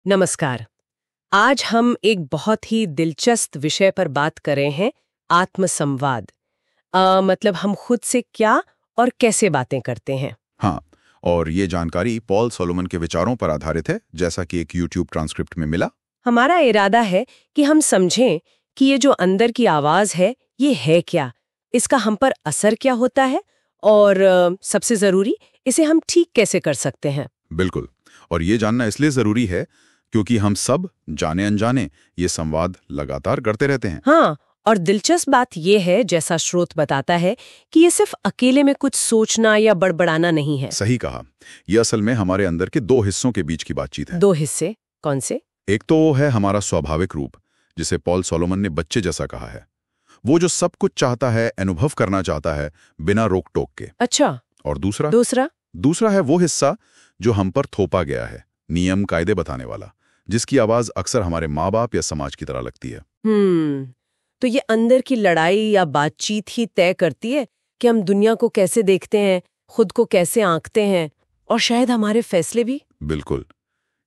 नमस्कार। आज हम एक बहुत ही दिलचस्प विषय पर बात कर रहे हैं, आत्मसंवाद। मतलब हम खुद से क्या और कैसे बातें करते हैं। हाँ, और ये जानकारी पॉल सोलोमन के विचारों पर आधारित है, जैसा कि एक यूट्यूब ट्रांसक्रिप्ट में मिला। हमारा इरादा है कि हम समझें कि ये जो अंदर की आवाज है, ये है क्या, इसका हम पर असर क्या होता है और सबसे जरूरी, इसे हम ठीक कैसे कर सकते हैं। बिल्कुल, और ये जानना इसलिए जरूरी है क्योंकि हम सब जाने अनजाने ये संवाद लगातार करते रहते हैं। हाँ, और दिलचस्प बात यह है, जैसा स्रोत बताता है, कि ये सिर्फ अकेले में कुछ सोचना या बड़बड़ाना नहीं है। सही कहा। ये असल में हमारे अंदर के दो हिस्सों के बीच की बातचीत है। दो हिस्से कौन से? एक तो वो है हमारा स्वाभाविक रूप, जिसे पॉल सोलोमन ने बच्चे जैसा कहा है। वो जो सब कुछ चाहता है, अनुभव करना चाहता है, बिना रोक टोक के। अच्छा। और दूसरा दूसरा है वो हिस्सा जो हम पर थोपा गया है, नियम कायदे बताने वाला, जिसकी आवाज अक्सर हमारे माँ बाप या समाज की तरह लगती है। तो ये अंदर की लड़ाई या बातचीत ही तय करती है कि हम दुनिया को कैसे देखते हैं, खुद को कैसे आंकते हैं, और शायद हमारे फैसले भी। बिल्कुल,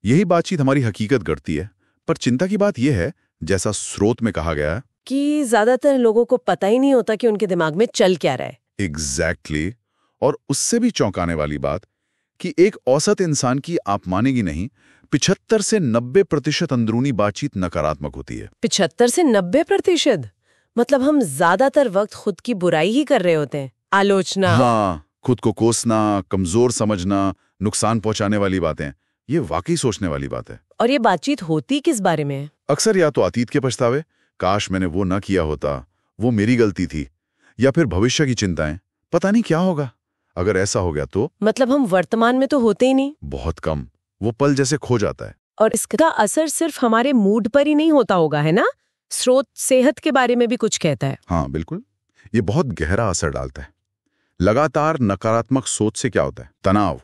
यही बातचीत हमारी हकीकत गढ़ती है। पर चिंता की बात यह है, जैसा स्रोत में कहा गया है, कि ज्यादातर लोगों को पता ही नहीं होता कि उनके दिमाग में चल क्या रहा है। एग्जैक्टली। और उससे भी चौंकाने वाली बात कि एक औसत इंसान की, आप मानेगी नहीं, 75 से 90% अंदरूनी बातचीत नकारात्मक होती है। 75 से 90%? मतलब हम ज्यादातर वक्त खुद की बुराई ही कर रहे होते हैं। आलोचना। हाँ, खुद को कोसना, कमजोर समझना, नुकसान पहुंचाने वाली बातें, ये वाकई सोचने वाली बात है। और ये बातचीत होती किस बारे में है? अक्सर या तो अतीत के पछतावे, काश मैंने वो ना किया होता, वो मेरी गलती थी, या फिर भविष्य की चिंताएं, पता नहीं क्या होगा अगर ऐसा हो गया तो। मतलब हम वर्तमान में तो होते ही नहीं। बहुत कम, वो पल जैसे खो जाता है। और इसका असर सिर्फ हमारे मूड पर ही नहीं होता होगा, है ना? स्रोत सेहत के बारे में भी कुछ कहता है। हाँ बिल्कुल, ये बहुत गहरा असर डालता है। लगातार नकारात्मक सोच से क्या होता है? तनाव,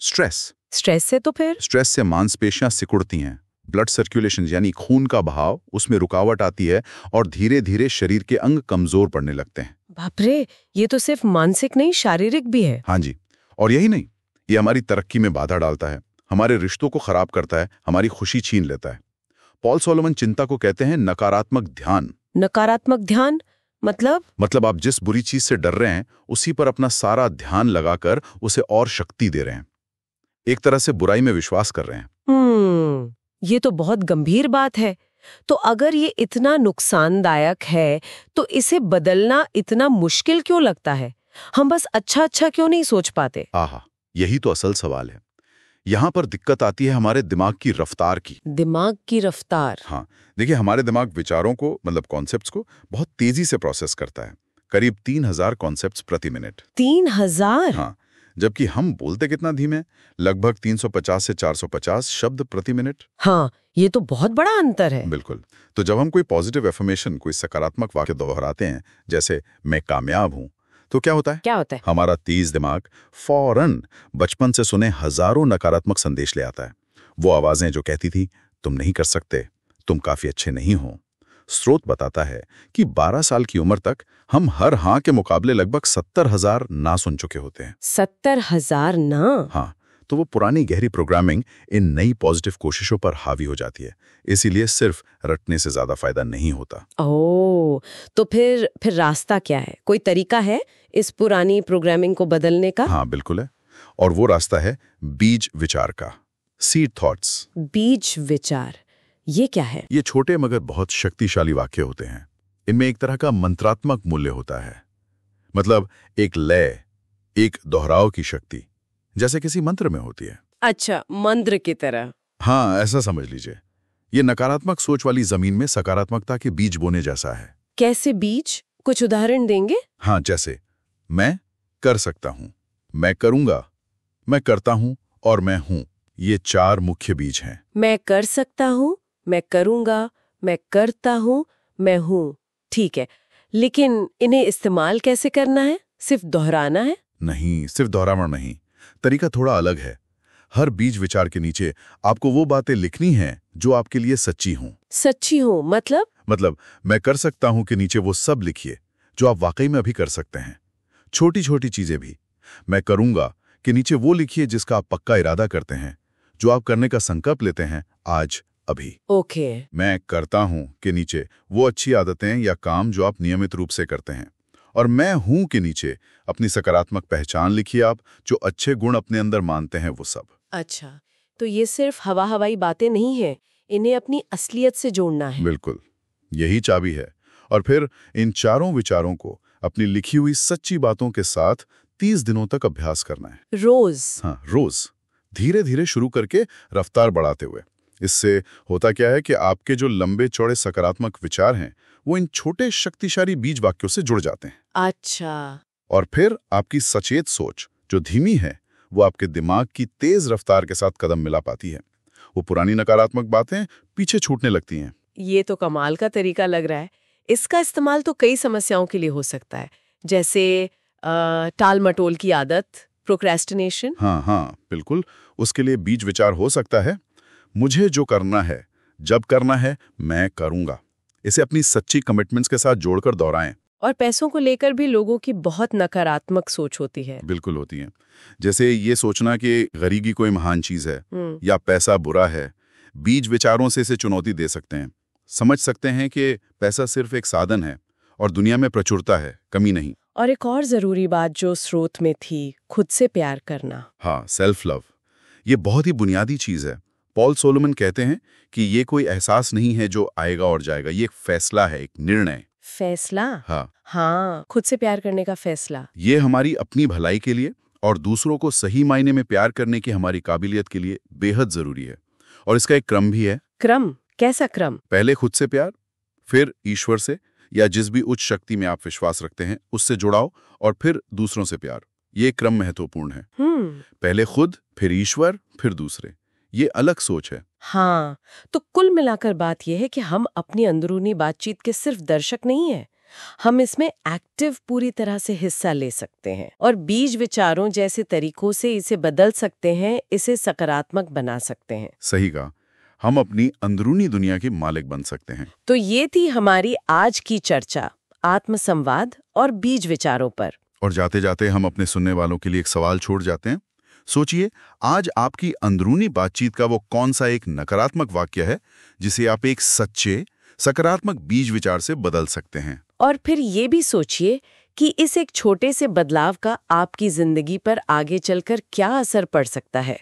स्ट्रेस स्ट्रेस से मांसपेशियां सिकुड़ती हैं, ब्लड सर्कुलेशन यानी खून का बहाव, उसमें रुकावट आती है, और धीरे धीरे शरीर के अंग कमजोर पड़ने लगते हैं। बाप रे, ये तो सिर्फ मानसिक नहीं, शारीरिक भी है। हाँ जी, और यही नहीं, ये हमारी तरक्की में बाधा डालता है, हमारे रिश्तों को खराब करता है, हमारी खुशी छीन लेता है। पॉल सोलोमन चिंता को कहते हैं नकारात्मक ध्यान। नकारात्मक ध्यान मतलब आप जिस बुरी चीज से डर रहे हैं, उसी पर अपना सारा ध्यान लगाकर उसे और शक्ति दे रहे हैं। एक तरह से बुराई में विश्वास कर रहे हैं। ये तो बहुत गंभीर बात है। तो अगर ये इतना नुकसानदायक है, तो इसे बदलना इतना मुश्किल क्यों लगता है? हम बस अच्छा क्यों नहीं सोच पाते? आहा, यही तो असल सवाल है। यहाँ पर दिक्कत आती है हमारे दिमाग की रफ्तार की। दिमाग की रफ्तार? हाँ, देखिए, हमारे दिमाग विचारों को, मतलब कॉन्सेप्ट्स को, बहुत तेजी से प्रोसेस करता है। करीब 3000 कॉन्सेप्ट्स प्रति मिनट। 3000? हाँ, जबकि हम बोलते कितना धीमे, लगभग 350 से 450 शब्द प्रति मिनट। हाँ, ये तो बहुत बड़ा अंतर है। बिल्कुल। तो जब हम कोई पॉजिटिव एफर्मेशन, कोई सकारात्मक वाक्य दोहराते हैं, जैसे मैं कामयाब हूं, तो क्या होता है? हमारा तेज दिमाग फौरन बचपन से सुने हजारों नकारात्मक संदेश ले आता है। वो आवाजें जो कहती थी तुम नहीं कर सकते, तुम काफी अच्छे नहीं हो। स्रोत बताता है कि 12 साल की उम्र तक हम हर हाँ के मुकाबले लगभग 70,000 ना सुन चुके होते हैं। 70,000 ना? हाँ, तो वो पुरानी गहरी प्रोग्रामिंग इन नई पॉजिटिव कोशिशों पर हावी हो जाती है। इसीलिए सिर्फ रटने से ज्यादा फायदा नहीं होता। ओह, तो फिर रास्ता क्या है? कोई तरीका है इस पुरानी प्रोग्रामिंग को बदलने का? हाँ बिल्कुल है, और वो रास्ता है बीज विचार का, सीड थॉट्स। बीज विचार, ये क्या है? ये छोटे मगर बहुत शक्तिशाली वाक्य होते हैं। इनमें एक तरह का मंत्रात्मक मूल्य होता है, मतलब एक लय, एक दोहराव की शक्ति, जैसे किसी मंत्र में होती है। अच्छा, मंत्र की तरह। हाँ, ऐसा समझ लीजिए। ये नकारात्मक सोच वाली जमीन में सकारात्मकता के बीज बोने जैसा है। कैसे बीज? कुछ उदाहरण देंगे? हाँ, जैसे मैं कर सकता हूं, मैं करूंगा, मैं करता हूं और मैं हूं। ये 4 मुख्य बीज हैं। मैं कर सकता हूं, मैं करूंगा, मैं करता हूं, मैं हूं। ठीक है, लेकिन इन्हें इस्तेमाल कैसे करना है? सिर्फ दोहराना है? नहीं, सिर्फ दोहराना नहीं, तरीका थोड़ा अलग है। हर बीज विचार के नीचे आपको वो बातें लिखनी हैं जो आपके लिए सच्ची हों। सच्ची हो मतलब मैं कर सकता हूं के नीचे वो सब लिखिए जो आप वाकई में अभी कर सकते हैं, छोटी छोटी चीजें भी। मैं करूंगा के नीचे वो लिखिए जिसका आप पक्का इरादा करते हैं, जो आप करने का संकल्प लेते हैं आज अभी। ओके। मैं करता हूं के नीचे वो अच्छी आदतें या काम जो आप नियमित रूप से करते हैं, और मैं हूं के नीचे अपनी सकारात्मक पहचान लिखिए आप, जो अच्छे गुण अपने अंदर मानते हैं वो सब। अच्छा, तो ये सिर्फ हवा हवाई बातें नहीं है, इन्हें अपनी असलियत से जोड़ना है। बिल्कुल, यही चाबी है। और फिर इन चारों विचारों को अपनी लिखी हुई सच्ची बातों के साथ 30 दिनों तक अभ्यास करना है। रोज? हाँ, रोज, धीरे धीरे शुरू करके रफ्तार बढ़ाते हुए। इससे होता क्या है कि आपके जो लंबे चौड़े सकारात्मक विचार हैं वो इन छोटे शक्तिशाली बीज वाक्यों से जुड़ जाते हैं। अच्छा। और फिर आपकी सचेत सोच जो धीमी है वो आपके दिमाग की तेज रफ्तार के साथ कदम मिला पाती है। वो पुरानी नकारात्मक बातें पीछे छूटने लगती हैं। ये तो कमाल का तरीका लग रहा है। इसका इस्तेमाल तो कई समस्याओं के लिए हो सकता है, जैसे टाल मटोल की आदत, प्रोक्रेस्टिनेशन। हाँ, बिल्कुल। उसके लिए बीज विचार हो सकता है, मुझे जो करना है, जब करना है, मैं करूंगा। इसे अपनी सच्ची कमिटमेंट्स के साथ जोड़कर दोहराएं। और पैसों को लेकर भी लोगों की बहुत नकारात्मक सोच होती है। बिल्कुल होती है। जैसे ये सोचना कि गरीबी कोई महान चीज है या पैसा बुरा है। बीज विचारों से इसे चुनौती दे सकते हैं। समझ सकते हैं कि पैसा सिर्फ एक साधन है और दुनिया में प्रचुरता है, कमी नहीं। और एक और जरूरी बात जो स्रोत में थी, खुद से प्यार करना। हाँ, सेल्फ लव। ये बहुत ही बुनियादी चीज है। पॉल सोलोमन कहते हैं कि ये कोई एहसास नहीं है जो आएगा और जाएगा, ये एक फैसला है, एक निर्णय। फैसला? हाँ, खुद से प्यार करने का फैसला। ये हमारी अपनी भलाई के लिए और दूसरों को सही मायने में प्यार करने की हमारी काबिलियत के लिए बेहद जरूरी है। और इसका एक क्रम भी है। क्रम? कैसा क्रम? पहले खुद से प्यार, फिर ईश्वर से या जिस भी उच्च शक्ति में आप विश्वास रखते हैं उससे जुड़ाव, और फिर दूसरों से प्यार। ये क्रम महत्वपूर्ण है। पहले खुद, फिर ईश्वर, फिर दूसरे। ये अलग सोच है। हाँ, तो कुल मिलाकर बात यह है कि हम अपनी अंदरूनी बातचीत के सिर्फ दर्शक नहीं हैं, हम इसमें एक्टिव पूरी तरह से हिस्सा ले सकते हैं और बीज विचारों जैसे तरीकों से इसे बदल सकते हैं, इसे सकारात्मक बना सकते हैं। सही कहा, हम अपनी अंदरूनी दुनिया के मालिक बन सकते हैं। तो ये थी हमारी आज की चर्चा, आत्मसंवाद और बीज विचारों पर। और जाते जाते हम अपने सुनने वालों के लिए एक सवाल छोड़ जाते हैं। सोचिए, आज आपकी अंदरूनी बातचीत का वो कौन सा एक नकारात्मक वाक्य है जिसे आप एक सच्चे सकारात्मक बीज विचार से बदल सकते हैं। और फिर ये भी सोचिए कि इस एक छोटे से बदलाव का आपकी जिंदगी पर आगे चलकर क्या असर पड़ सकता है।